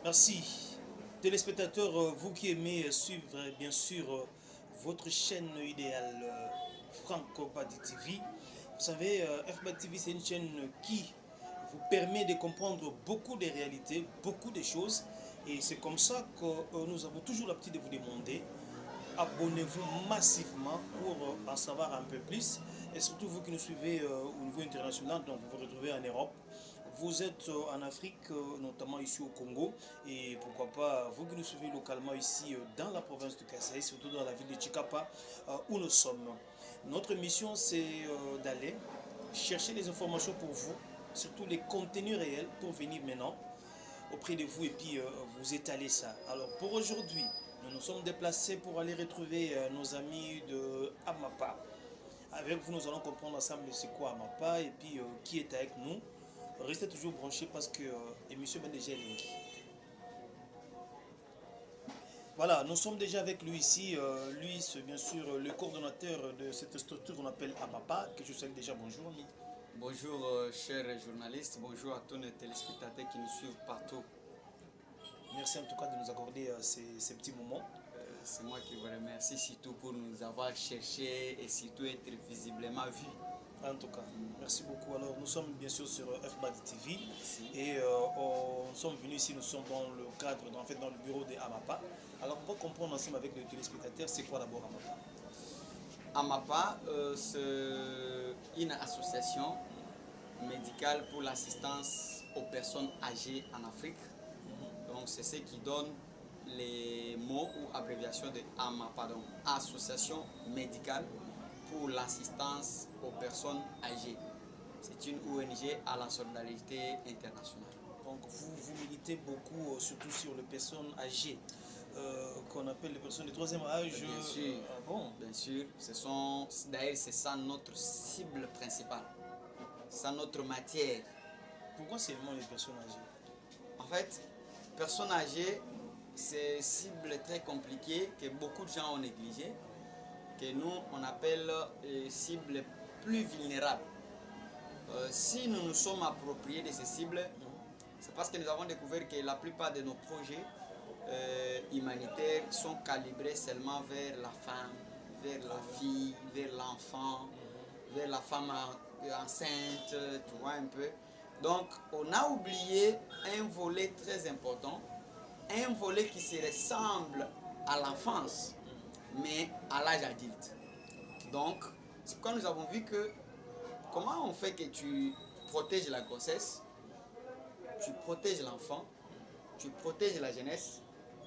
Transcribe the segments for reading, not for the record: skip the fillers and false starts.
Merci. Téléspectateurs, vous qui aimez suivre bien sûr votre chaîne idéale Franco Badi TV. Vous savez, FBAD TV c'est une chaîne qui vous permet de comprendre beaucoup de réalités, beaucoup de choses. Et c'est comme ça que nous avons toujours l'habitude de vous demander, abonnez-vous massivement pour en savoir un peu plus. Et surtout vous qui nous suivez au niveau international, donc vous vous retrouvez en Europe. Vous êtes en Afrique, notamment ici au Congo, et pourquoi pas vous qui nous suivez localement ici dans la province de Kasaï, surtout dans la ville de Chikapa, où nous sommes. Notre mission, c'est d'aller chercher des informations pour vous, surtout les contenus réels, pour venir maintenant auprès de vous et puis vous étaler ça. Alors pour aujourd'hui, nous nous sommes déplacés pour aller retrouver nos amis de Amapa. Avec vous, nous allons comprendre ensemble c'est quoi Amapa et puis qui est avec nous. Restez toujours branchés parce que l'émission est déjà linkée. Voilà, nous sommes déjà avec lui ici. Lui, c'est bien sûr le coordonnateur de cette structure qu'on appelle Amapa, que je salue déjà. Bonjour. Bonjour chers journalistes, bonjour à tous les téléspectateurs qui nous suivent partout. Merci en tout cas de nous accorder ces petits moments. C'est moi qui vous remercie surtout pour nous avoir cherché et surtout être visiblement vus. En tout cas, merci beaucoup. Alors, nous sommes bien sûr sur FBAD TV. Merci. Et nous sommes venus ici, nous sommes dans le cadre, en fait, dans le bureau de Amapa. Alors, pour comprendre ensemble avec les téléspectateurs, c'est quoi d'abord Amapa? Amapa, c'est une association médicale pour l'assistance aux personnes âgées en Afrique. Donc, c'est ce qui donne les mots ou abréviations de Amapa, donc Association médicale pour l'assistance aux personnes âgées. C'est une ONG à la solidarité internationale. Donc vous militez beaucoup, surtout sur les personnes âgées, qu'on appelle les personnes de troisième âge. Bien sûr, bon. bien sûr. D'ailleurs, c'est ça notre cible principale. C'est ça notre matière. Pourquoi seulement les personnes âgées? En fait, personnes âgées, c'est une cible très compliquée que beaucoup de gens ont négligé, que nous, on appelle les cibles plus vulnérables. Si nous nous sommes appropriés de ces cibles, c'est parce que nous avons découvert que la plupart de nos projets humanitaires sont calibrés seulement vers la femme, vers la fille, vers l'enfant, vers la femme enceinte, tu vois un peu. Donc, on a oublié un volet très important, un volet qui se ressemble à l'enfance, mais à l'âge adulte. Donc, c'est pourquoi nous avons vu que comment on fait que tu protèges la grossesse, tu protèges l'enfant, tu protèges la jeunesse,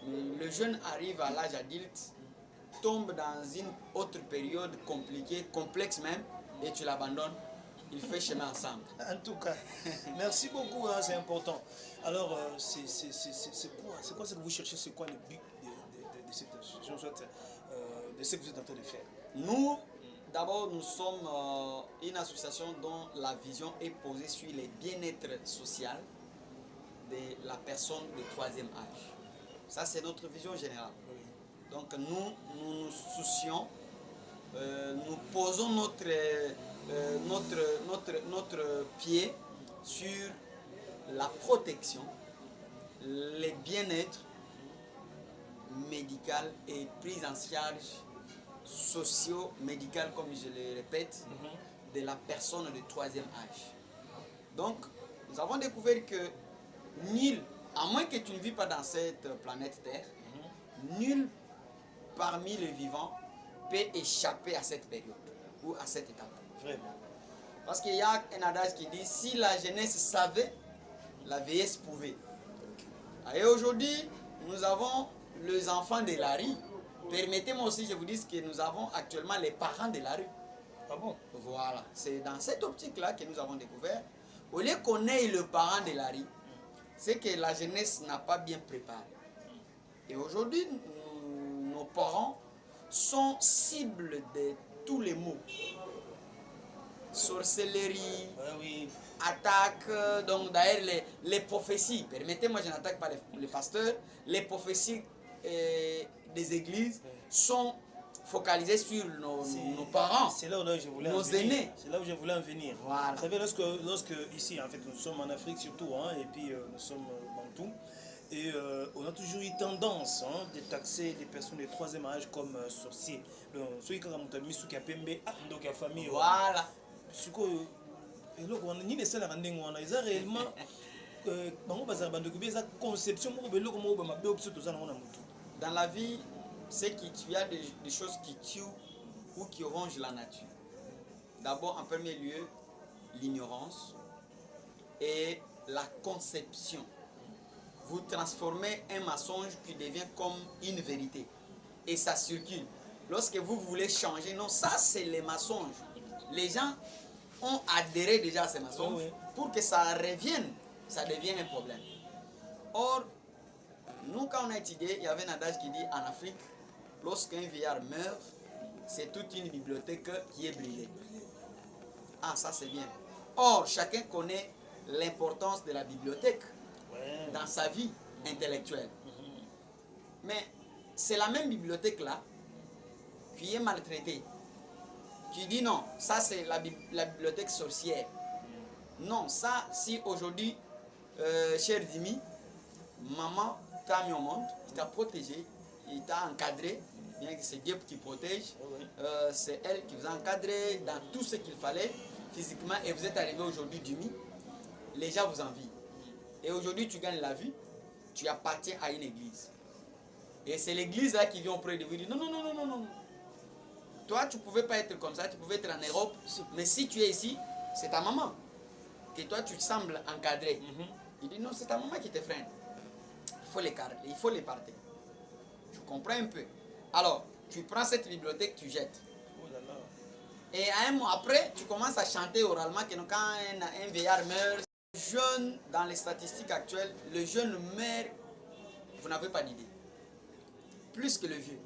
mais le jeune arrive à l'âge adulte, tombe dans une autre période compliquée, complexe même, et tu l'abandonnes. Il fait chemin ensemble. En tout cas, merci beaucoup, hein, c'est important. Alors, c'est quoi ce que vous cherchez? C'est quoi le but de cette association, de ce que vous êtes en train de faire? Nous, d'abord, nous sommes une association dont la vision est posée sur le bien-être social de la personne de troisième âge. Ça, c'est notre vision générale. Oui. Donc, nous soucions, nous posons notre pied sur la protection, le bien-être médical et prise en charge socio-médicale, comme je le répète, de la personne de troisième âge. Donc, nous avons découvert que nul, à moins que tu ne vis pas dans cette planète Terre, nul parmi les vivants peut échapper à cette période ou à cette étape. Vraiment. Parce qu'il y a un adage qui dit, si la jeunesse savait, la vieillesse pouvait. Et aujourd'hui, nous avons les enfants de la rue. Permettez-moi aussi, je vous dis que nous avons actuellement les parents de la rue. Ah bon? Voilà, c'est dans cette optique-là que nous avons découvert. Au lieu qu'on ait le parent de la rue, c'est que la jeunesse n'a pas bien préparé. Et aujourd'hui, nos parents sont cibles de tous les maux. Sorcellerie, oui. attaque, donc d'ailleurs les prophéties, permettez-moi, je n'attaque pas les pasteurs, les prophéties des églises sont focalisées sur nos parents, c'est là où je voulais nos aînés. C'est là où je voulais en venir. Voilà. Vous savez, lorsque ici, en fait, nous sommes en Afrique surtout, hein, et puis nous sommes bantous, Et on a toujours eu tendance de taxer les personnes de troisième âge comme sorciers. Ceux qui ont mis sous donc la famille. Voilà. Et là, on a ni les salles à ils ont réellement conception. Dans la vie, il y a des choses qui tuent ou qui rongent la nature. D'abord, en premier lieu, l'ignorance et la conception. Vous transformez un mensonge qui devient comme une vérité. Et ça circule. Lorsque vous voulez changer, non, ça c'est les mensonges. Les gens ont adhéré déjà à ces mensonges. Pour que ça revienne, ça devient un problème. Or, nous quand on a étudié, il y avait un adage qui dit en Afrique, lorsqu'un vieillard meurt, c'est toute une bibliothèque qui est brûlée. Ah, ça c'est bien. Or, chacun connaît l'importance de la bibliothèque dans sa vie intellectuelle. Mais c'est la même bibliothèque-là qui est maltraitée. Qui dit non, ça c'est la bibliothèque sorcière. Non, ça, si aujourd'hui, cher Dimi, maman t'a mis au monde, il t'a protégé, il t'a encadré, bien que c'est Dieu qui protège, c'est elle qui vous a encadré dans tout ce qu'il fallait physiquement, et vous êtes arrivé aujourd'hui Dimi, les gens vous envient. Et aujourd'hui, tu gagnes la vie, tu appartiens à une église. Et c'est l'église là qui vient auprès de vous et dit non, non, non, non, non, non. Toi, tu ne pouvais pas être comme ça, tu pouvais être en Europe, mais si tu es ici, c'est ta maman. Que toi, tu sembles encadré. Il dit non, c'est ta maman qui te freine. Il faut les parter. Tu comprends un peu. Alors, tu prends cette bibliothèque, tu jettes. Et un mois après, tu commences à chanter oralement que quand un vieillard meurt, jeune, dans les statistiques actuelles, le jeune meurt, vous n'avez pas d'idée. Plus que le vieux.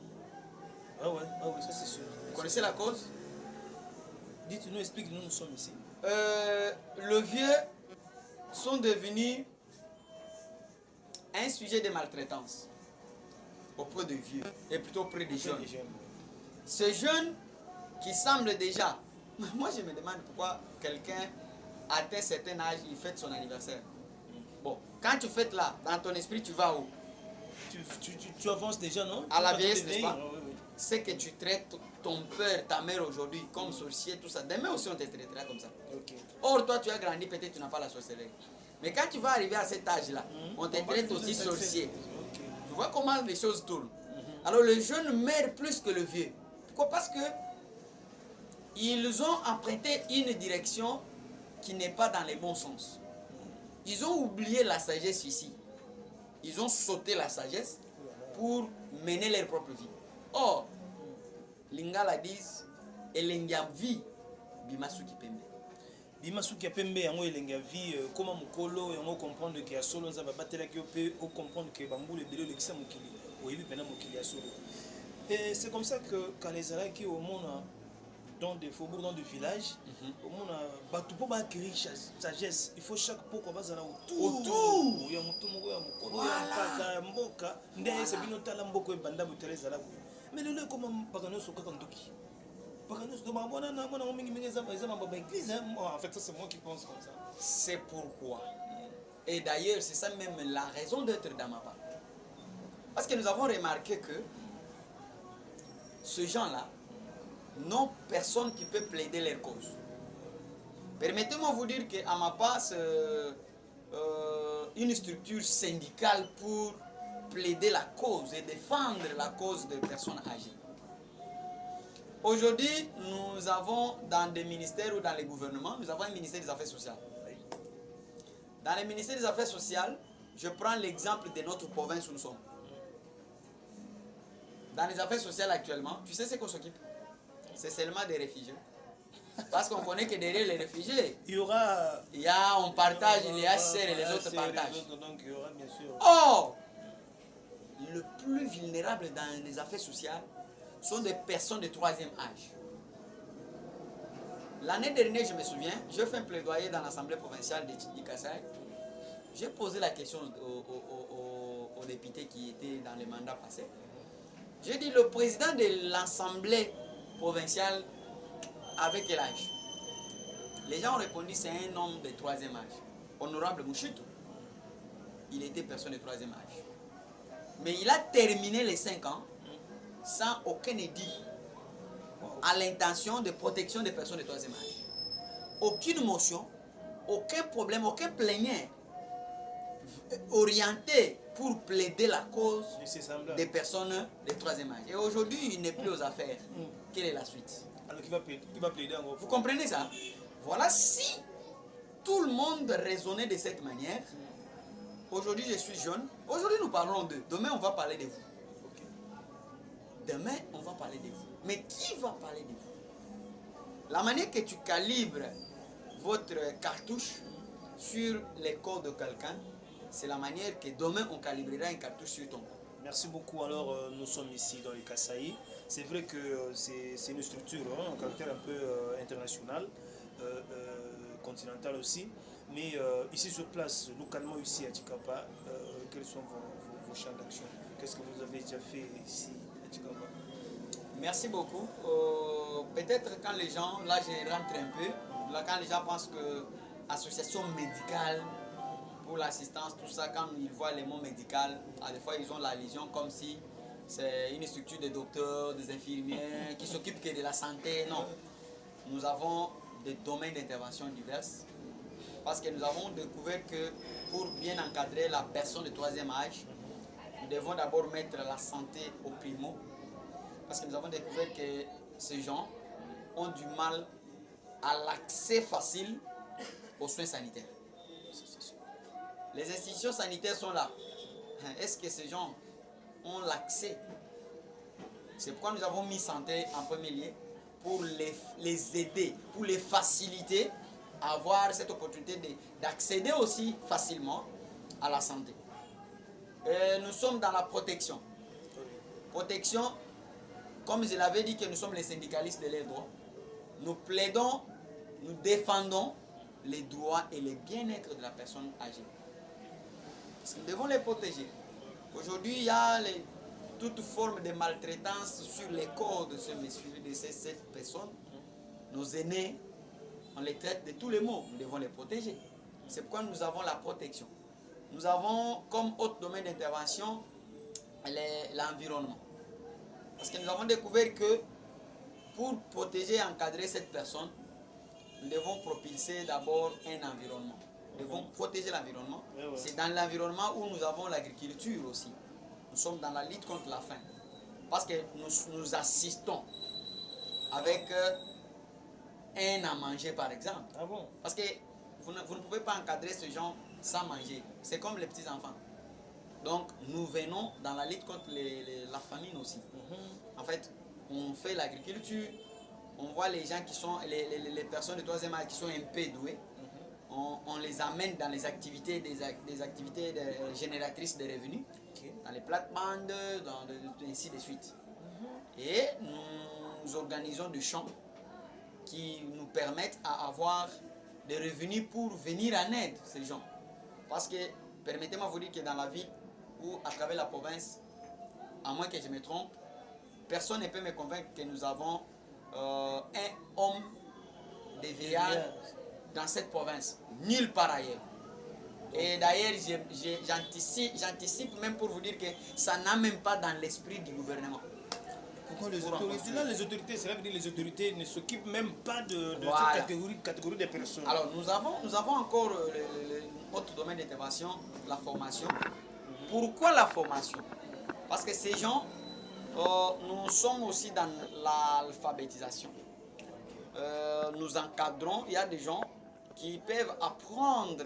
Ah ouais, ça c'est sûr. Vous connaissez la cause? Dites-nous, explique-nous, nous sommes ici. Le vieux sont devenus un sujet de maltraitance auprès des vieux, et plutôt auprès des jeunes. Ces jeunes qui semblent déjà... Moi je me demande pourquoi quelqu'un atteint un certain âge, il fête son anniversaire. Bon, quand tu fêtes là, dans ton esprit, tu vas où? Tu avances déjà, non? À la vieillesse, n'est-ce pas? C'est que tu traites ton père, ta mère aujourd'hui comme sorcier, tout ça. Demain aussi, on te traitera comme ça. Or, toi, tu as grandi, peut-être tu n'as pas la sorcellerie. Mais quand tu vas arriver à cet âge-là, on te traite aussi sorcier. Tu vois comment les choses tournent. Alors, le jeune meurt plus que le vieux. Pourquoi? Parce que ils ont emprunté une direction qui n'est pas dans les bons sens. Ils ont oublié la sagesse ici. Ils ont sauté la sagesse pour mener leur propre vie. Or, Lingala disent, Elenga vie, Bimasuki Pembe. Bimasuki Pembe, yango Elenga vie, comment mukolo, yango comprendre que solo nza babatela ki opé, ou comprendre que bambou le belo le kisa mukili, ou yebi pena mukili ya solo. Et c'est comme ça que quand les Araki au monde dans des faubourgs, dans des villages, au monde batu po ba acquérir sagesse, il faut chaque pot qu'on va zana autour. Ya mutu moko ya mukolo ya mpaka mboka, ndé c'est bino tala mboko e banda butele zala. Mais le lieu comme Pagano Soka Kandoki. Pagano Soka, en fait, ça c'est moi qui pense comme ça. C'est pourquoi. Et d'ailleurs, c'est ça même la raison d'être d'Amapa. Parce que nous avons remarqué que ces gens-là n'ont personne qui peut plaider leur cause. Permettez-moi de vous dire qu'Amapa, c'est une structure syndicale pour plaider la cause et défendre la cause des personnes âgées. Aujourd'hui, nous avons dans des ministères ou dans les gouvernements, nous avons un ministère des Affaires sociales. Dans le ministère des Affaires sociales, je prends l'exemple de notre province où nous sommes. Dans les affaires sociales actuellement, tu sais ce qu'on s'occupe? C'est seulement des réfugiés. Parce qu'on connaît que derrière les réfugiés, on partage les HCR et les autres partagent. Donc il y aura bien sûr. Or, le plus vulnérable dans les affaires sociales sont des personnes de troisième âge. L'année dernière, je me souviens, j'ai fait un plaidoyer dans l'Assemblée provinciale de Kassai. J'ai posé la question aux députés qui étaient dans les mandats passés. J'ai dit, le président de l'Assemblée provinciale, avec quel âge? Les gens ont répondu, c'est un homme de troisième âge. Honorable Mouchitou. il était personne de troisième âge. Mais il a terminé les 5 ans sans aucun édit à l'intention de protection des personnes de troisième âge. Aucune motion, aucun problème, aucun plaignant orienté pour plaider la cause des personnes de troisième âge. Et aujourd'hui, il n'est plus aux affaires. Quelle est la suite? Alors qui va plaider en gros? Vous comprenez ça? Voilà, si tout le monde raisonnait de cette manière, aujourd'hui je suis jeune, aujourd'hui nous parlons d'eux, demain on va parler de vous. Demain on va parler de vous. Mais qui va parler de vous? La manière que tu calibres votre cartouche sur les corps de quelqu'un, c'est la manière que demain on calibrera une cartouche sur ton corps. Merci beaucoup. Alors, nous sommes ici dans le Kasaï. C'est vrai que c'est une structure, un caractère un peu international, continental aussi. Mais ici sur place, localement ici à Tchikapa, quels sont vos champs d'action? Qu'est-ce que vous avez déjà fait ici à Tchikapa? Merci beaucoup. Peut-être quand les gens, là je rentre un peu, là quand les gens pensent que association médicale pour l'assistance, tout ça, quand ils voient les mots médical, à des fois ils ont la vision comme si c'est une structure de docteurs, des infirmiers qui s'occupent que de la santé. Non, nous avons des domaines d'intervention divers parce que nous avons découvert que pour bien encadrer la personne de troisième âge, nous devons d'abord mettre la santé au primo parce que nous avons découvert que ces gens ont du mal à l'accès facile aux soins sanitaires. Les institutions sanitaires sont là. Est-ce que ces gens ont l'accès? C'est pourquoi nous avons mis santé en premier lieu pour les aider, pour les faciliter à avoir cette opportunité d'accéder aussi facilement à la santé. Nous sommes dans la protection. Protection, comme je l'avais dit que nous sommes les syndicalistes de leurs droits, nous plaidons, nous défendons les droits et le bien-être de la personne âgée. Nous devons les protéger. Aujourd'hui, il y a toute forme de maltraitance sur les corps de ce monsieur, de cette personne. Nos aînés, on les traite de tous les maux. Nous devons les protéger. C'est pourquoi nous avons la protection. Nous avons comme autre domaine d'intervention l'environnement. Parce que nous avons découvert que pour protéger et encadrer cette personne, nous devons propulser d'abord un environnement. Nous devons protéger l'environnement. C'est dans l'environnement où nous avons l'agriculture aussi. Nous sommes dans la lutte contre la faim. Parce que nous assistons avec un à manger par exemple. Ah bon? Parce que vous ne pouvez pas encadrer ce gens sans manger. C'est comme les petits enfants. Donc nous venons dans la lutte contre la famine aussi. En fait, on fait l'agriculture. On voit les gens qui sont, les personnes de troisième âge qui sont un peu douées. On les amène dans les activités, des activités génératrices de revenus, dans les plates-bandes, ainsi de suite. Et nous organisons des champs qui nous permettent d'avoir des revenus pour venir en aide ces gens. Parce que, permettez-moi de vous dire que dans la ville ou à travers la province, à moins que je me trompe, personne ne peut me convaincre que nous avons un homme de veillage dans cette province, nulle part ailleurs. Et d'ailleurs, j'anticipe même pour vous dire que ça n'a même pas dans l'esprit du gouvernement. Pourquoi les autorités, là, les autorités, cela veut dire que les autorités ne s'occupent même pas de Voilà. cette catégorie de personnes. Alors, nous avons encore autre domaine d'intervention, la formation. Pourquoi la formation? Parce que ces gens, nous sommes aussi dans l'alphabétisation. Nous encadrons, il y a des gens qui peuvent apprendre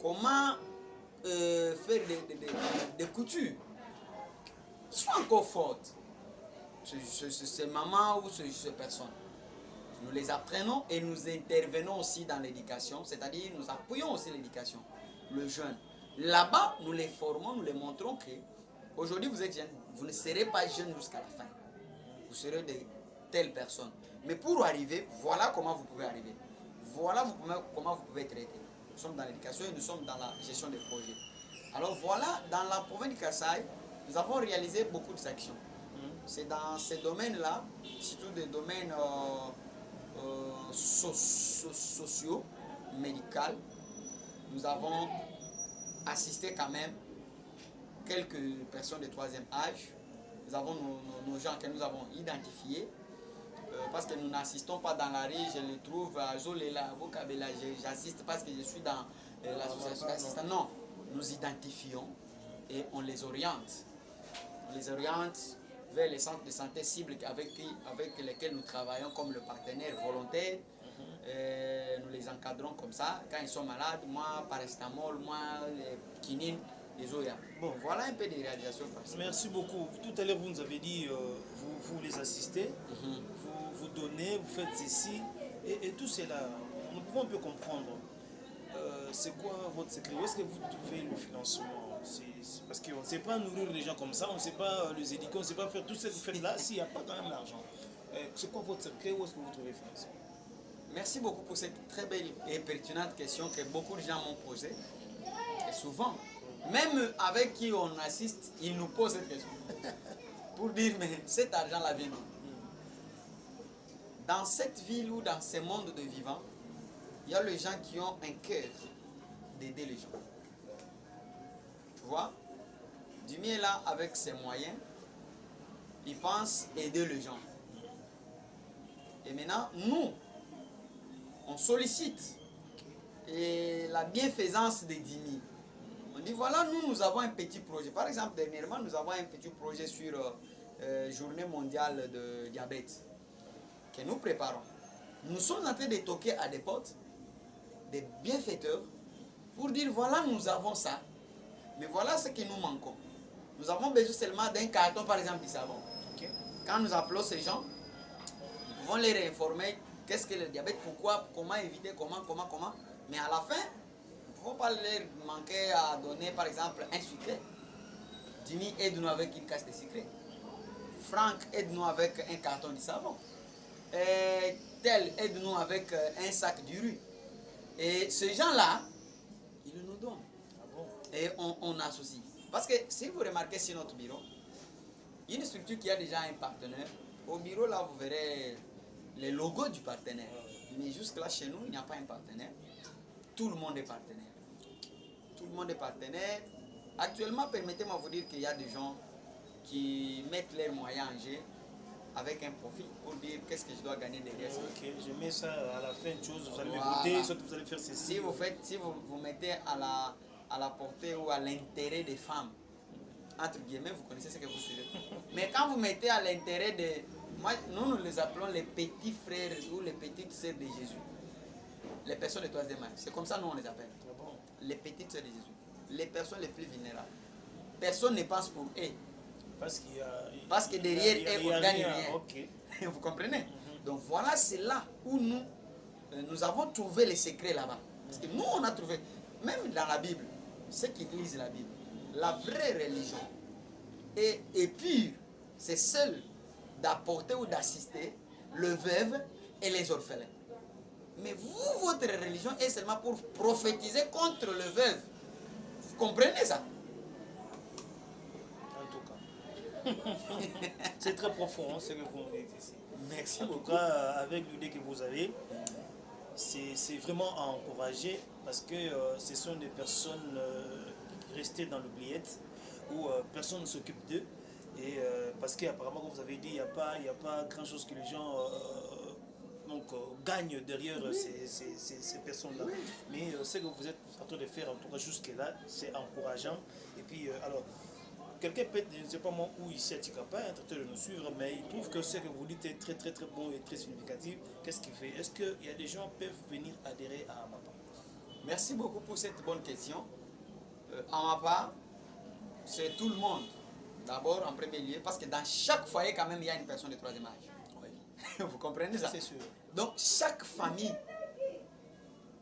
comment faire des coutures. Ils sont encore fortes. Ces mamans ou ces personnes. Nous les apprenons et nous intervenons aussi dans l'éducation, c'est-à-dire nous appuyons aussi l'éducation, le jeune. Là-bas, nous les formons, nous les montrons que aujourd'hui vous êtes jeune, vous ne serez pas jeune jusqu'à la fin. Vous serez de telles personnes. Mais pour arriver, voilà comment vous pouvez arriver. Voilà comment vous pouvez traiter. Nous sommes dans l'éducation et nous sommes dans la gestion des projets. Alors voilà, dans la province du Kasaï, nous avons réalisé beaucoup d'actions. C'est dans ces domaines-là, surtout des domaines sociaux, médicaux, nous avons assisté quand même quelques personnes de troisième âge. Nous avons nos gens que nous avons identifiés. Parce que nous n'assistons pas dans la rue, je les trouve à Zolela, à Bokabela, j'assiste parce que je suis dans l'association d'assistants. Non, nous identifions et on les oriente. On les oriente vers les centres de santé cibles avec lesquels nous travaillons comme le partenaire volontaire. Nous les encadrons comme ça. Quand ils sont malades, moi, paracétamol, moi, quinine, les Oya. Bon, voilà un peu des réalisations. Merci beaucoup. Tout à l'heure, vous nous avez dit, vous les assistez, vous donnez, vous faites ceci, et tout cela. Nous pouvons un peu comprendre. C'est quoi votre secret? Où est-ce que vous trouvez le financement? Parce qu'on ne sait pas nourrir les gens comme ça, on ne sait pas les éduquer, on ne sait pas faire tout ce que vous faites là s'il n'y a pas quand même l'argent. C'est quoi votre secret? Où est-ce que vous trouvez le financement? Merci beaucoup pour cette très belle et pertinente question que beaucoup de gens m'ont posée. Et souvent, même avec qui on assiste, ils nous posent cette question. Pour dire, mais cet argent-là vient d'où? Dans cette ville ou dans ce monde de vivants, il y a les gens qui ont un cœur d'aider les gens. Tu vois, Dimi est là avec ses moyens, il pense aider les gens. Et maintenant, nous, on sollicite et la bienfaisance des Dimi. On dit voilà, nous avons un petit projet. Par exemple, dernièrement, nous avons un petit projet sur Journée mondiale de diabète que nous préparons. Nous sommes en train de toquer à des portes, des bienfaiteurs, pour dire voilà, nous avons ça, mais voilà ce que nous manquons. Nous avons besoin seulement d'un carton, par exemple, de savon. Okay. Quand nous appelons ces gens, nous pouvons les réinformer qu'est-ce que le diabète, pourquoi, comment éviter, comment. Mais à la fin, nous ne pouvons pas leur manquer à donner, par exemple, un sucré. Dimi, aide-nous avec une caisse de sucré. Franck, aide-nous avec un carton de savon. Et tel, aide-nous avec un sac de riz. Et ces gens-là, ils nous donnent. Ah bon? Et on associe. Parce que si vous remarquez sur notre bureau, une structure qui a déjà un partenaire, au bureau là, vous verrez les logos du partenaire. Mais jusque-là, chez nous, il n'y a pas un partenaire. Tout le monde est partenaire. Tout le monde est partenaire. Actuellement, permettez-moi de vous dire qu'il y a des gens qui mettent leurs moyens en jeu avec un profit pour dire qu'est-ce que je dois gagner derrière ça. Ok, je mets ça à la fin de chose, vous allez me voter, soit vous allez faire ceci. Si vous mettez à la portée ou à l'intérêt des femmes, entre guillemets, vous connaissez ce que vous suivez. Mais quand vous mettez à l'intérêt de... Nous les appelons les petits frères ou les petites sœurs de Jésus. Les personnes de troisième âge. C'est comme ça nous on les appelle. Ah bon? Les petites sœurs de Jésus. Les personnes les plus vulnérables. Personne ne pense pour eux. Parce que derrière eux, on ne gagne rien. Okay. Vous comprenez? Donc voilà, c'est là où nous avons trouvé les secrets là-bas. Parce que nous, on a trouvé, même dans la Bible, ceux qui lisent la Bible, la vraie religion est pure. C'est seul d'apporter ou d'assister le veuve et les orphelins. Mais vous, votre religion est seulement pour prophétiser contre le veuve. Vous comprenez ça? C'est très profond, ce que vous dites ici. Merci en beaucoup. tout cas, avec l'idée que vous avez, c'est vraiment à encourager parce que ce sont des personnes restées dans l'oubliette où personne ne s'occupe d'eux. Et parce qu'apparemment, comme vous avez dit, il n'y a pas grand-chose que les gens gagnent derrière ces personnes-là. Oui. Mais ce que vous êtes en train de faire, en tout cas jusque-là, c'est encourageant. Et puis, alors, quelqu'un peut être, je ne sais pas moi, où ici à Tikapa, un traité de nous suivre, mais il trouve que ce que vous dites est très très très bon et très significatif. Qu'est-ce qu'il fait? Est-ce qu'il y a des gens qui peuvent venir adhérer à Amapa? Merci beaucoup pour cette bonne question. Amapa, c'est tout le monde. D'abord, en premier lieu, parce que dans chaque foyer, quand même, il y a une personne de troisième âge. Oui. Vous comprenez ça? C'est sûr. Donc, chaque famille,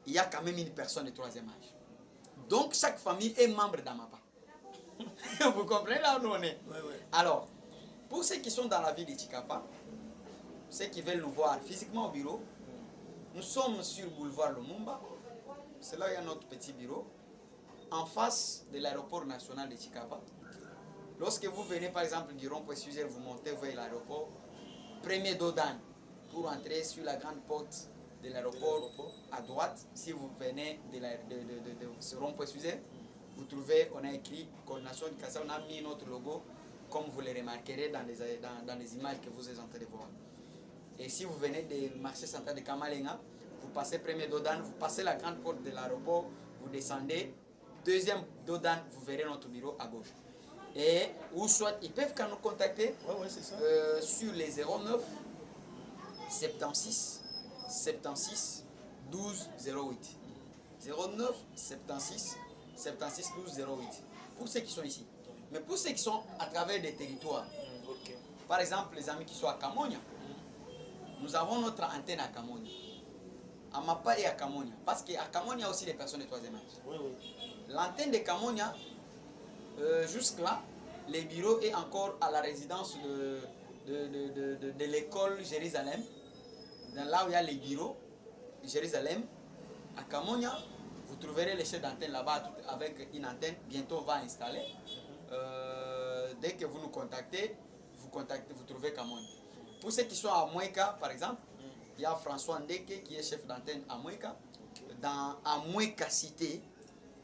il y a quand même une personne de troisième âge. Donc, chaque famille est membre d'Amapa. Vous comprenez là où on est? Oui, oui. Alors, pour ceux qui sont dans la ville de Tikapa, ceux qui veulent nous voir physiquement au bureau, nous sommes sur boulevard Lumumba. C'est là où il y a notre petit bureau, en face de l'aéroport national de Tikapa. Lorsque vous venez par exemple du rond-point Suzer, vous montez vers l'aéroport, premier dos d'âne pour entrer sur la grande porte de l'aéroport à droite. Si vous venez de ce rond-point Suzer, vous trouvez, on a écrit coordination du Kassa, on a mis notre logo, comme vous le remarquerez dans les images que vous êtes en train de voir. Et si vous venez du marché central de Kamalenga, vous passez premier Dodan, vous passez la grande porte de l'aéroport, vous descendez, deuxième Dodan, vous verrez notre bureau à gauche. Et ou soit ils peuvent nous contacter sur les 09 76 76 12 08. 09 76 76 12 08 pour ceux qui sont ici. Mais pour ceux qui sont à travers des territoires, par exemple les amis qui sont à Kamonia, nous avons notre antenne à Kamonia, à Mapa et à Kamonia, parce qu'à Kamonia il y a aussi des personnes de troisième âge. L'antenne de Kamonia, jusque-là, les bureaux est encore à la résidence de l'école Jérusalem, là où il y a les bureaux Jérusalem. À Kamonia, vous trouverez les chefs d'antenne là-bas avec une antenne. Bientôt, on va installer. Dès que vous nous contactez, vous trouvez Kamonia. Pour ceux qui sont à Moueka, par exemple, il y a François Ndeke qui est chef d'antenne à Moueka. À Moueka Cité,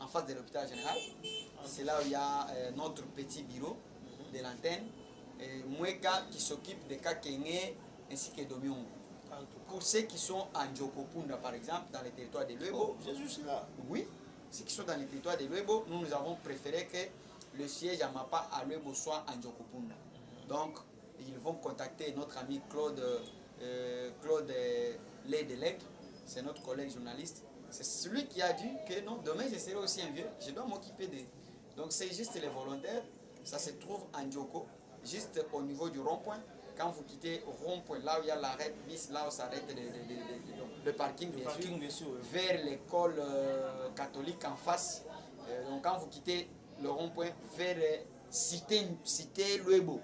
en face de l'hôpital général, c'est là où il y a notre petit bureau de l'antenne. Moueka qui s'occupe de Kakenge ainsi que Domiongo. Pour ceux qui sont à Njokopunda, par exemple, dans les territoires de Luebo, oui, ceux qui sont dans les territoires de Luebo, nous avons préféré que le siège à Mapa à Luebo soit à Njokopunda. Donc, ils vont contacter notre ami Claude Ledelec, c'est notre collègue journaliste. C'est celui qui a dit que non, demain je serai aussi un vieux, je dois m'occuper de. Donc, c'est juste les volontaires, ça se trouve à Njoko, juste au niveau du rond-point. Quand vous quittez rond-point, là où il y a l'arrêt bis, là où s'arrête le parking, bien sûr, vers l'école catholique en face. Donc quand vous quittez le rond-point vers Cité Luebo,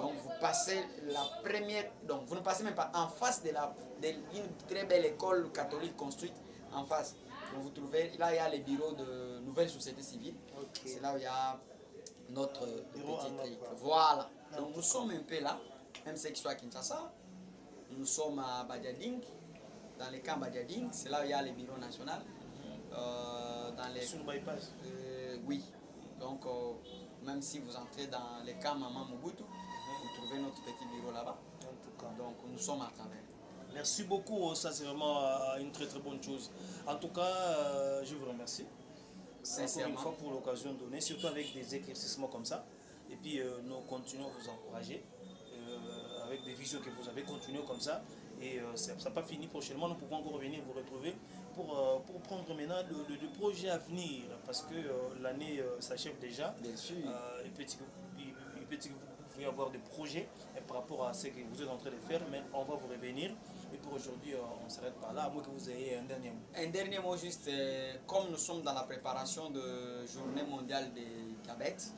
donc vous passez la première, donc vous ne passez même pas en face d'une très belle école catholique construite en face. Donc vous trouvez, là il y a les bureaux de nouvelle société civile. C'est là où il y a notre petit truc. Voilà. Donc nous sommes un peu là. Même ceux qui sont à Kinshasa, nous sommes à Badiading, dans les camps Badiading, c'est là où il y a les bureaux nationaux. Dans les, sur le bypass. Oui, donc même si vous entrez dans les camps Maman Mobutu, vous trouvez notre petit bureau là-bas. Donc nous sommes à travers. Merci beaucoup, ça c'est vraiment une très très bonne chose. En tout cas, je vous remercie. Sincèrement. Encore une fois pour l'occasion donnée, surtout avec des éclaircissements comme ça. Et puis nous continuons à vous encourager. Avec des visions que vous avez, continué comme ça. Et ça n'a pas fini prochainement. Nous pouvons encore revenir vous retrouver pour prendre maintenant le projet à venir. Parce que l'année s'achève déjà. Bien sûr. Il peut que vous pouvez avoir des projets par rapport à ce que vous êtes en train de faire. Mais on va vous revenir. Et pour aujourd'hui, on s'arrête par là. À moins que vous ayez un dernier mot. Un dernier mot juste. Comme nous sommes dans la préparation de Journée mondiale des diabètes,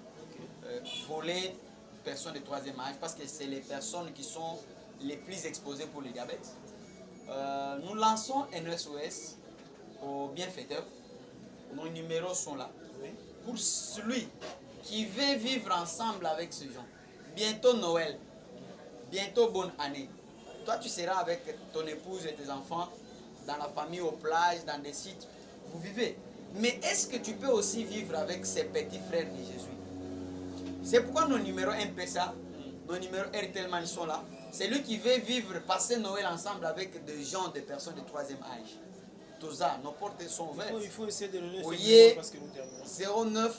voler personnes de troisième âge, parce que c'est les personnes qui sont les plus exposées pour le diabète. Nous lançons un SOS aux bienfaiteurs. Nos numéros sont là. Pour celui qui veut vivre ensemble avec ce gens. Bientôt Noël, bientôt bonne année. Toi, tu seras avec ton épouse et tes enfants dans la famille, aux plages, dans des sites. Vous vivez. Mais est-ce que tu peux aussi vivre avec ces petits frères de Jésus? C'est pourquoi nos numéros MPSA, nos numéros Airtelman sont là. C'est lui qui veut vivre, passer Noël ensemble avec des gens, des personnes de troisième âge. Tout ça, nos portes sont ouvertes. Il faut essayer de le laisser parce que nous terminons. 09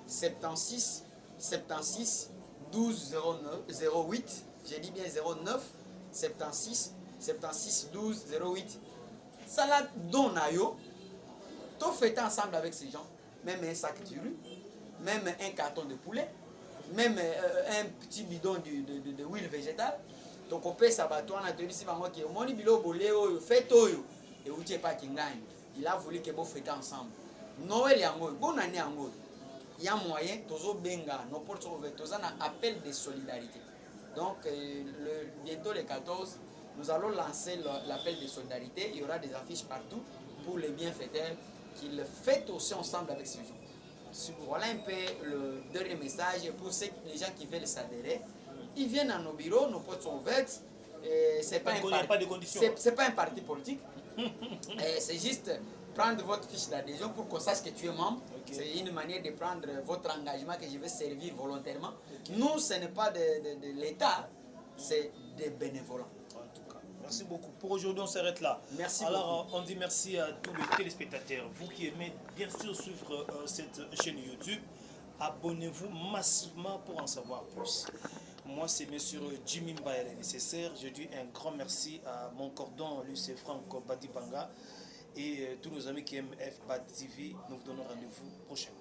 76 76 12 08. J'ai dit bien 09 76 76 12 08. Ça là, donne à yo. Tout fait ensemble avec ces gens. Même un sac de riz, même un carton de poulet, même un petit bidon de huile végétale. Donc on peut s'abattre, on a tenu si vraiment que mon bilo bolé fait oyo et vous n'êtes pas qui gagne. Il a voulu que vous faites ensemble. Noël y a bonne année en mode. Il y a moyen, tozo benga, nos portes sont ouvertes, tozo un appel de solidarité. Donc bientôt le 14, nous allons lancer l'appel de solidarité. Il y aura des affiches partout pour les bienfaiteurs qu'ils fêtent aussi ensemble avec ces gens. Voilà un peu le dernier message pour les gens qui veulent s'adhérer. Ils viennent à nos bureaux, nos portes sont ouvertes. C'est pas, pas un parti politique. C'est juste prendre votre fiche d'adhésion pour qu'on sache que tu es membre. Ok. C'est une manière de prendre votre engagement que je vais servir volontairement. Ok. Nous, ce n'est pas de l'État, c'est des bénévolents. En tout cas, merci beaucoup. Pour aujourd'hui, on s'arrête là. Merci Alors, beaucoup. on dit merci à tous les téléspectateurs. Vous qui aimez bien sûr suivre cette chaîne YouTube, abonnez-vous massivement pour en savoir plus. Moi, c'est monsieur Jimmy Mbaye, le nécessaire. Je dis un grand merci à mon cordon, lui c'est Franco Badibanga. Et tous nos amis qui aiment FBAT TV, nous vous donnons rendez-vous prochainement.